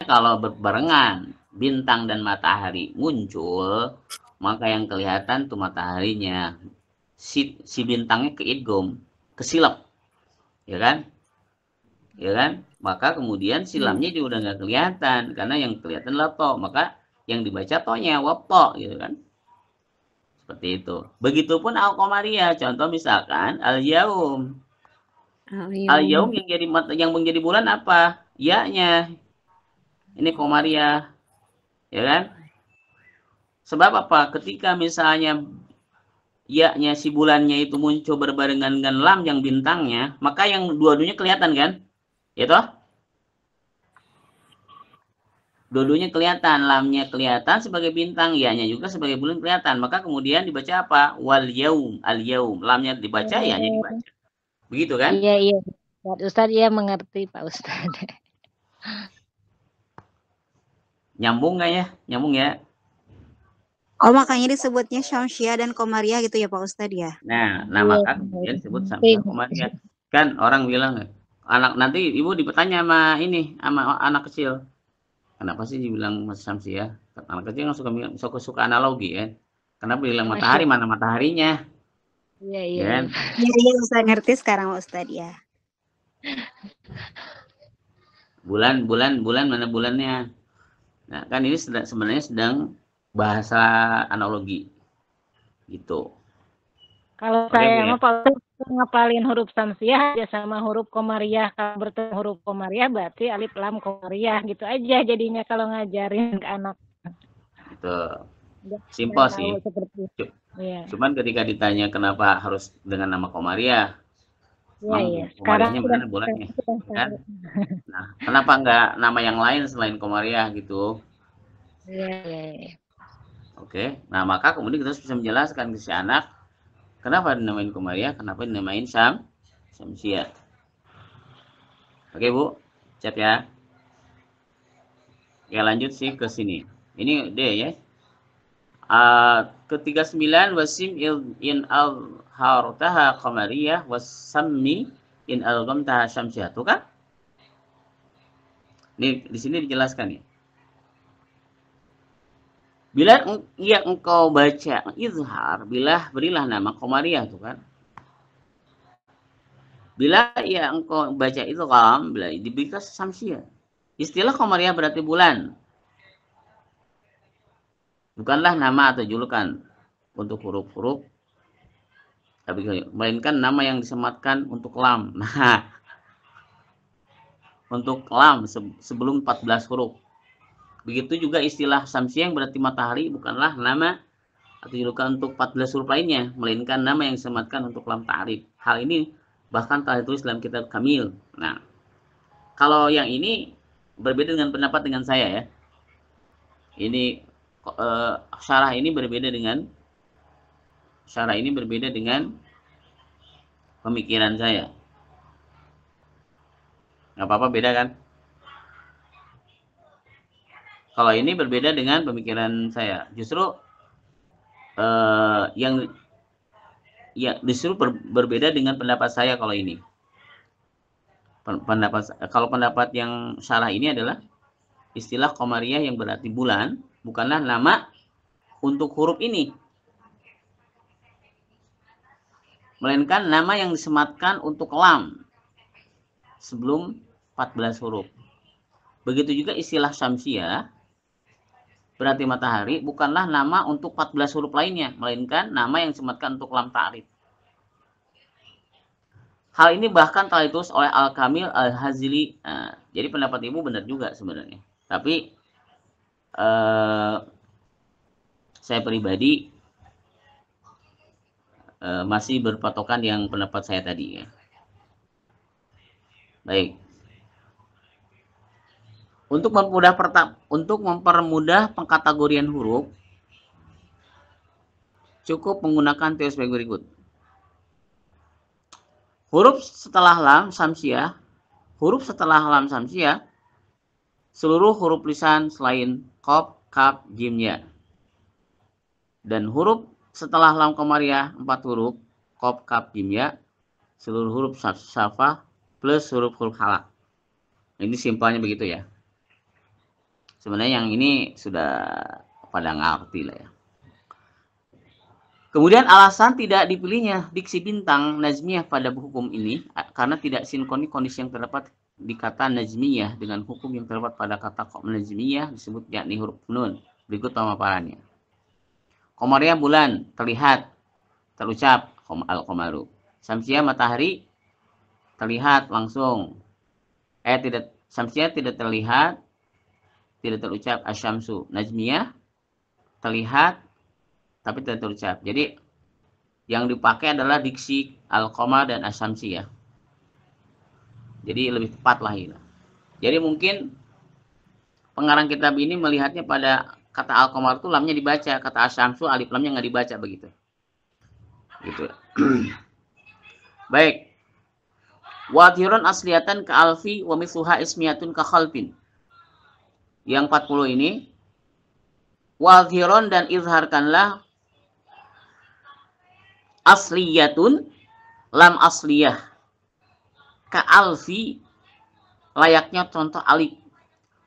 kalau berbarengan bintang dan matahari muncul, maka yang kelihatan tuh mataharinya, si bintangnya keidgom, kesilap, ya kan? Ya kan? Maka kemudian silamnya juga udah nggak kelihatan, karena yang kelihatan adalah to, maka yang dibaca tonya, wapo, gitu kan? Seperti itu. Begitupun al-qamariyah, contoh misalkan al-yaum. Al-yaum yang menjadi bulan apa? Ya-nya. Ini qamariyah, ya kan? Sebab apa? Ketika misalnya ya-nya si bulannya itu muncul berbarengan dengan lam yang bintangnya, maka yang dua-duanya kelihatan kan? Ya toh? Dua-duanya kelihatan, lamnya kelihatan sebagai bintang, ya-nya juga sebagai bulan kelihatan. Maka kemudian dibaca apa? Wal yaum, al yaum. Lamnya dibaca, ya-nya dibaca. Begitu kan? Iya, iya. Pak Ustadz, ya mengerti Pak Ustadz. Nyambung nggak ya? Nyambung ya? Oh, makanya disebutnya Syamsiah dan Komariah gitu ya Pak Ustadz ya? Nah, Iya, maka kemudian disebut Syamsiah Qamariyah. Kan orang bilang, anak nanti ibu dipertanya sama ini, sama anak kecil. Kenapa sih dibilang Syamsiah? Anak kecil kan suka analogi kan. Kenapa bilang matahari, mana mataharinya? Iya, Ya iya. kan? Iya, iya, Ustadz ngerti sekarang Pak Ustadz ya. Bulan mana bulannya? Nah, kan ini sebenarnya sedang bahasa analogi. Gitu. Kalau Oke, Bu saya ya. mah Pak Ustadz ngapalin huruf Samsiah aja sama huruf Komariah. Kalau bertemu huruf Komariah berarti alif lam Komariah gitu aja jadinya kalau ngajarin ke anak. Gitu. Nggak Simpel tahu sih. seperti itu. Iya. Cuman ketika ditanya kenapa harus dengan nama Komariah, Iya, emang iya. Sekarang Komariahnya sudah mana bulannya? sudah Kan? tahu. Nah, kenapa nggak nama yang lain selain Komariah gitu? Iya, iya, iya. Oke. Nah, maka kemudian kita bisa menjelaskan ke si anak kenapa dinamain Komariah, kenapa dinamain Syamsiah. Oke, Bu. Siap ya. Oke, lanjut sih ke sini. Ini D ya. Ketiga 9 wasim in al hartaha qamariyah wasammi in al ghamtaha syamsiyah. Tuh kan? Ini di sini dijelaskan ya. Bila yang engkau baca izhar, berilah nama qamariyah tuh kan. Bila ya engkau baca idgham, bila diberikan syamsiyah. Istilah qamariyah berarti bulan. Bukanlah nama atau julukan untuk huruf-huruf, tapi melainkan nama yang disematkan untuk lam. Nah, untuk lam sebelum 14 huruf. Begitu juga istilah syamsiyah yang berarti matahari bukanlah nama atau julukan untuk 14 huruf lainnya, melainkan nama yang disematkan untuk lam ta'rif. Hal ini bahkan telah ditulis dalam kitab Kamil. Nah, kalau yang ini berbeda dengan pendapat dengan saya ya. Ini syarah ini berbeda dengan pemikiran saya. Nggak apa-apa, beda kan? Kalau ini berbeda dengan pemikiran saya. Justru yang ya justru berbeda dengan pendapat saya kalau ini. Kalau pendapat yang salah ini adalah istilah qamariyah yang berarti bulan bukanlah nama untuk huruf ini, melainkan nama yang disematkan untuk lam sebelum 14 huruf. Begitu juga istilah syamsiyah berarti matahari bukanlah nama untuk 14 huruf lainnya, melainkan nama yang disematkan untuk lam ta'rif. Hal ini bahkan telah ditulis oleh Al-Kamil Al-Hazili. Nah, jadi pendapat ibu benar juga sebenarnya. Tapi saya pribadi masih berpatokan yang pendapat saya tadi ya. Baik. Untuk mempermudah pengkategorian huruf, cukup menggunakan teori sebagai berikut. Huruf setelah lam samsiah, seluruh huruf lisan selain qaf, kaf, jim, ya. Dan huruf setelah lam qamariyah 4 huruf, qaf, kaf, jim, ya, seluruh huruf syafah plus huruf-huruf halak. Ini simpelnya begitu ya. Sebenarnya yang ini sudah pada ngerti lah ya. Kemudian alasan tidak dipilihnya diksi bintang najmiyah pada hukum ini karena tidak sinkronis kondisi yang terdapat di kata najmiyah dengan hukum yang terdapat pada kata najmiyah disebut yakni huruf nun. Berikut pemaparannya. Komariah bulan terlihat, terucap al-qamaru. Syamsiah matahari terlihat langsung. Syamsiah tidak terlihat, tidak terucap asyamsu. Najmiyah terlihat tapi tidak terucap. Jadi yang dipakai adalah diksi al-qamar dan asyamsi ya. Jadi lebih tepat lah ini. Jadi mungkin pengarang kitab ini melihatnya pada kata al-qamar itu lamnya dibaca, kata asyamsu alif lamnya nggak dibaca begitu. Gitu. Baik. Wadhirun asliyatan ka alfi wa mithluha ismiyatun ka khalfin. Yang 40 ini wadhirun dan izharkanlah asliyatun lam asliyah ka alfi layaknya contoh alif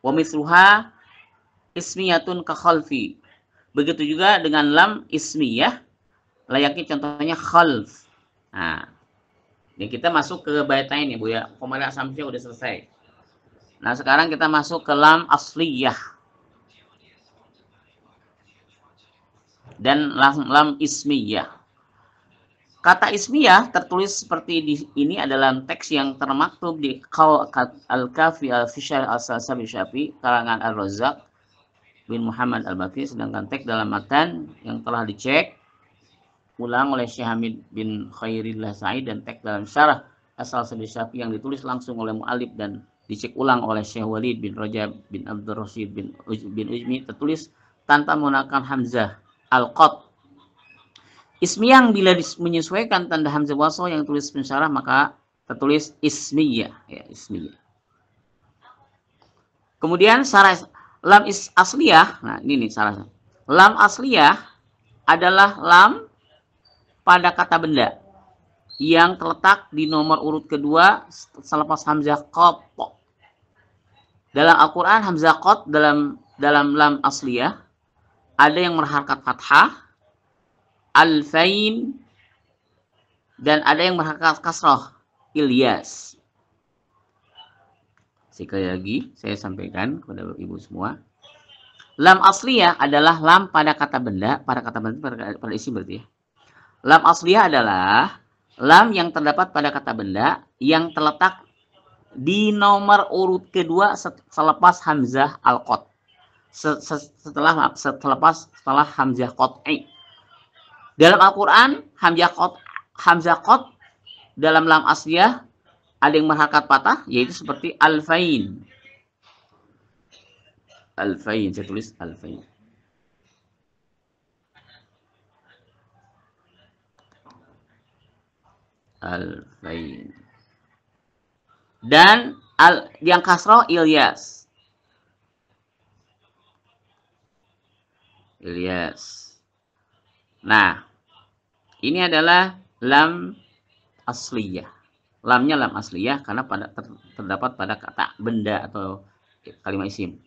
wa mithluha ismiyatun ka khalfi. Begitu juga dengan lam ismiyah layaknya contohnya khalf. Nah, ini kita masuk ke bait lain ya Bu ya. Komariah Syamsiah udah selesai. Nah, sekarang kita masuk ke lam asliyah dan lam ismiyah. Kata ismiyah tertulis seperti ini adalah teks yang termaktub di Al-Kafi Al-Fishar Al-Sasabi Syafi karangan Al-Razzaq bin Muhammad Al-Bakri, sedangkan teks dalam matan yang telah dicek ulang oleh Syekh Hamid bin Khairillah Sa'id dan teks dalam syarah Al-Sasabi Syafi yang ditulis langsung oleh mu'alif dan dicek ulang oleh Syekh Walid bin Rajab bin Abdul Rashid bin Ujmi tertulis tanpa menggunakan hamzah al-qat. Ismiyah bila menyesuaikan tanda hamzah wasl yang tulis pensyarah maka tertulis ismiyah ya, ismiyah. Kemudian syarah lam asliyah. Nah, ini nih syarahnya. Lam asliyah adalah lam pada kata benda yang terletak di nomor urut kedua selepas hamzah qaf. Dalam Al-Qur'an hamzah qaf dalam lam asliyah ada yang berharakat fathah Al-Fain dan ada yang berharakat kasrah Ilyas. Sekali lagi saya sampaikan kepada ibu semua. Lam asliyah adalah lam pada kata benda, pada isim berarti ya. Lam asliyah adalah lam yang terdapat pada kata benda yang terletak di nomor urut kedua selepas hamzah al-qat. Setelah hamzah qat'i. Dalam Al-Qur'an hamzah qat dalam lam asliyah ada yang berharakat patah yaitu seperti al-fain. Al-fain, saya tulis al-fain. Al-fain. Dan yang kasroh Ilyas. Ilyas. Nah, ini adalah lam asliyah. Lamnya lam asliyah karena terdapat pada kata benda atau kalimat isim.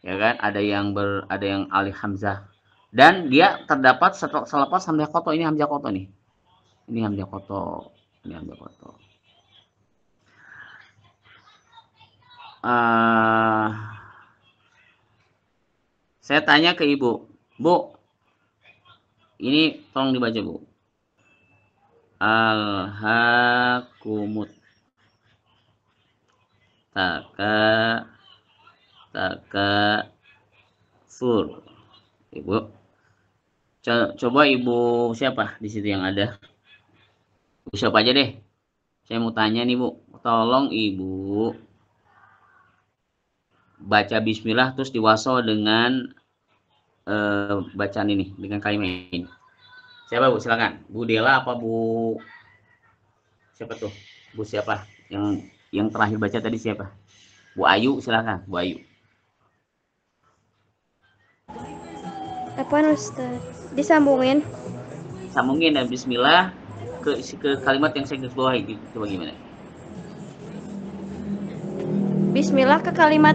Ya kan? Ada yang alif hamzah dan dia terdapat selepas hamzah koto. Ini hamzah koto nih. Ini hamzah koto. Ini hamzah koto. Saya tanya ke ibu, Bu, ini tolong dibaca Bu. Al-hakumut sur. Ibu, coba ibu siapa di situ yang ada? Ibu siapa aja deh. Saya mau tanya nih Bu, tolong ibu baca bismillah terus diwaso dengan bacaan ini, dengan kalimat ini. Siapa Bu? Silakan. Bu Dela apa Bu? Siapa tuh? Bu siapa? Yang terakhir baca tadi siapa? Bu Ayu, silakan. Bu Ayu. Apa Ustaz? Disambungin. Sambungin dan bismillah ke kalimat yang saya garis bawahi. Itu bagaimana? Bismillah ke kalimat